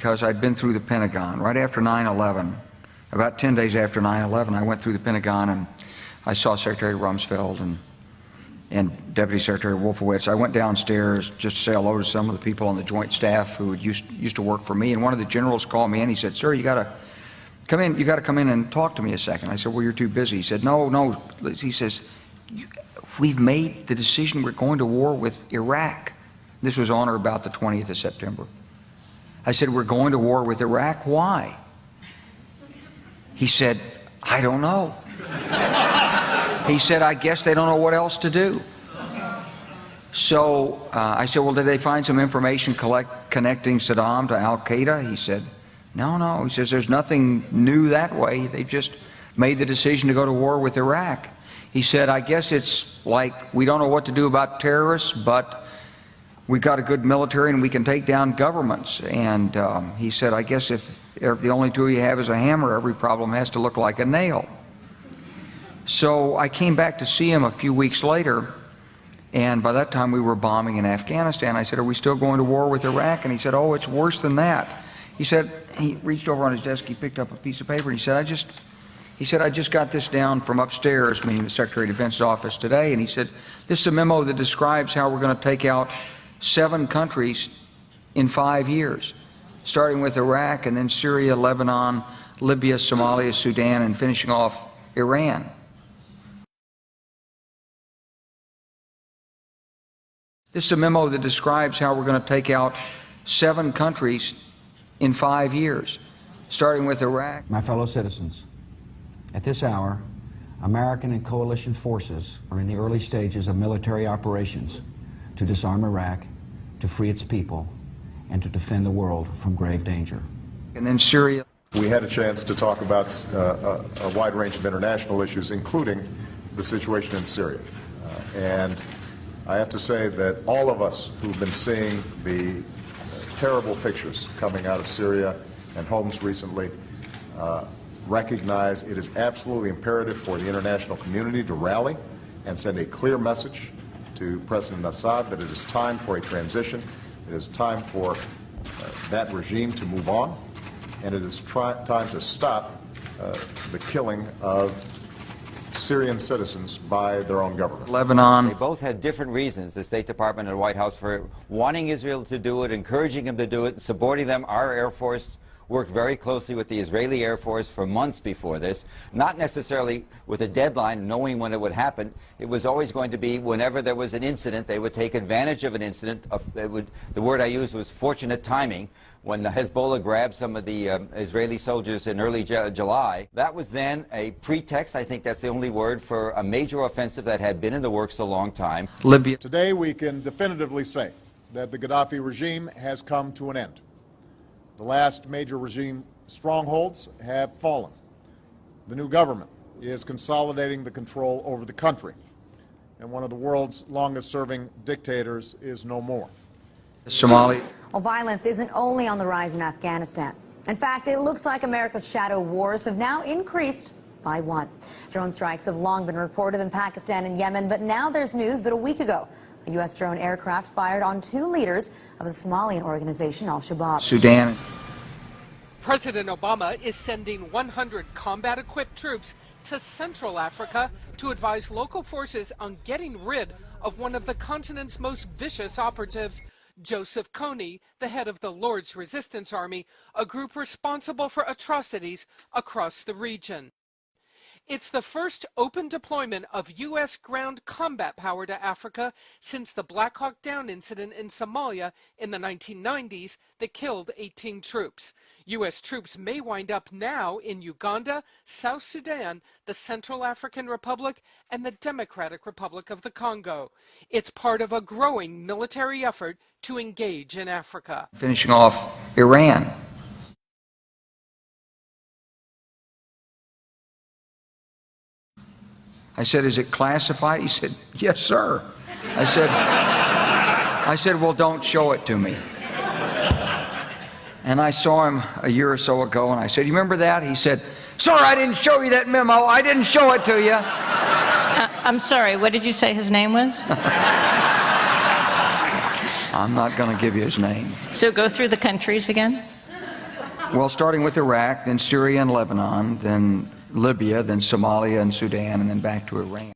because I'd been through the Pentagon right after 9/11. About 10 days after 9/11, I went through the Pentagon and I saw Secretary Rumsfeld and Deputy Secretary Wolfowitz. I went downstairs just to say hello to some of the people on the Joint Staff who used to work for me, and one of the generals called me and he said, "Sir, you got to come in. You got to come in and talk to me a second." I said, "Well, you're too busy." He said, "No." He says, "We've made the decision. We're going to war with Iraq." This was on or about the 20th of September. I said, "We're going to war with Iraq. Why?" He said, "I don't know." He said, "I guess they don't know what else to do." So I said, "Well, did they find some information connecting Saddam to Al-Qaeda?" He said, No. He says, "There's nothing new that way. They just made the decision to go to war with Iraq." He said, "I guess it's like we don't know what to do about terrorists, but we've got a good military and we can take down governments." And he said, "I guess if the only tool you have is a hammer, every problem has to look like a nail." So I came back to see him a few weeks later, and by that time we were bombing in Afghanistan. I said, "Are we still going to war with Iraq?" And he said, "Oh, it's worse than that." He said, he reached over on his desk, he picked up a piece of paper, and he said, I just got this down from upstairs," meaning the Secretary of Defense's office today, and he said, "This is a memo that describes how we're going to take out 7 countries in 5 years, starting with Iraq and then Syria, Lebanon, Libya, Somalia, Sudan, and finishing off Iran." This is a memo that describes how we're going to take out 7 countries in 5 years, starting with Iraq. My fellow citizens, at this hour, American and coalition forces are in the early stages of military operations to disarm Iraq, to free its people, and to defend the world from grave danger. And then Syria. We had a chance to talk about a wide range of international issues, including the situation in Syria. And I have to say that all of us who've been seeing the terrible pictures coming out of Syria and Homs recently recognize it is absolutely imperative for the international community to rally and send a clear message to President Assad that it is time for a transition, it is time for that regime to move on, and it is time to stop the killing of Syrian citizens by their own government. Lebanon. They both had different reasons, the State Department and the White House, for wanting Israel to do it, encouraging them to do it, supporting them. Our Air Force worked very closely with the Israeli Air Force for months before this, not necessarily with a deadline, knowing when it would happen. It was always going to be whenever there was an incident, they would take advantage of an incident. The word I used was fortunate timing. When Hezbollah grabbed some of the Israeli soldiers in early July, that was then a pretext, I think that's the only word, for a major offensive that had been in the works a long time. Libya. Today we can definitively say that the Gaddafi regime has come to an end. The last major regime strongholds have fallen. The new government is consolidating the control over the country, and one of the world's longest-serving dictators is no more. Somalia. Well, violence isn't only on the rise in Afghanistan. In fact, it looks like America's shadow wars have now increased by 1. Drone strikes have long been reported in Pakistan and Yemen, but now there's news that a week ago, a U.S. drone aircraft fired on 2 leaders of the Somalian organization Al-Shabaab. Sudan. President Obama is sending 100 combat-equipped troops to Central Africa to advise local forces on getting rid of one of the continent's most vicious operatives, Joseph Kony, the head of the Lord's Resistance Army, a group responsible for atrocities across the region. It's the first open deployment of U.S. ground combat power to Africa since the Black Hawk Down incident in Somalia in the 1990s that killed 18 troops. U.S. troops may wind up now in Uganda, South Sudan, the Central African Republic, and the Democratic Republic of the Congo. It's part of a growing military effort to engage in Africa. Finishing off Iran. I said, "Is it classified?" He said, "Yes, sir." I said, "Well, don't show it to me." And I saw him a year or so ago, and I said, "You remember that?" He said, "Sir, I didn't show you that memo. I didn't show it to you." I'm sorry, what did you say his name was? I'm not going to give you his name. So go through the countries again. Well, starting with Iraq, then Syria and Lebanon, then Libya, then Somalia and Sudan, and then back to Iran.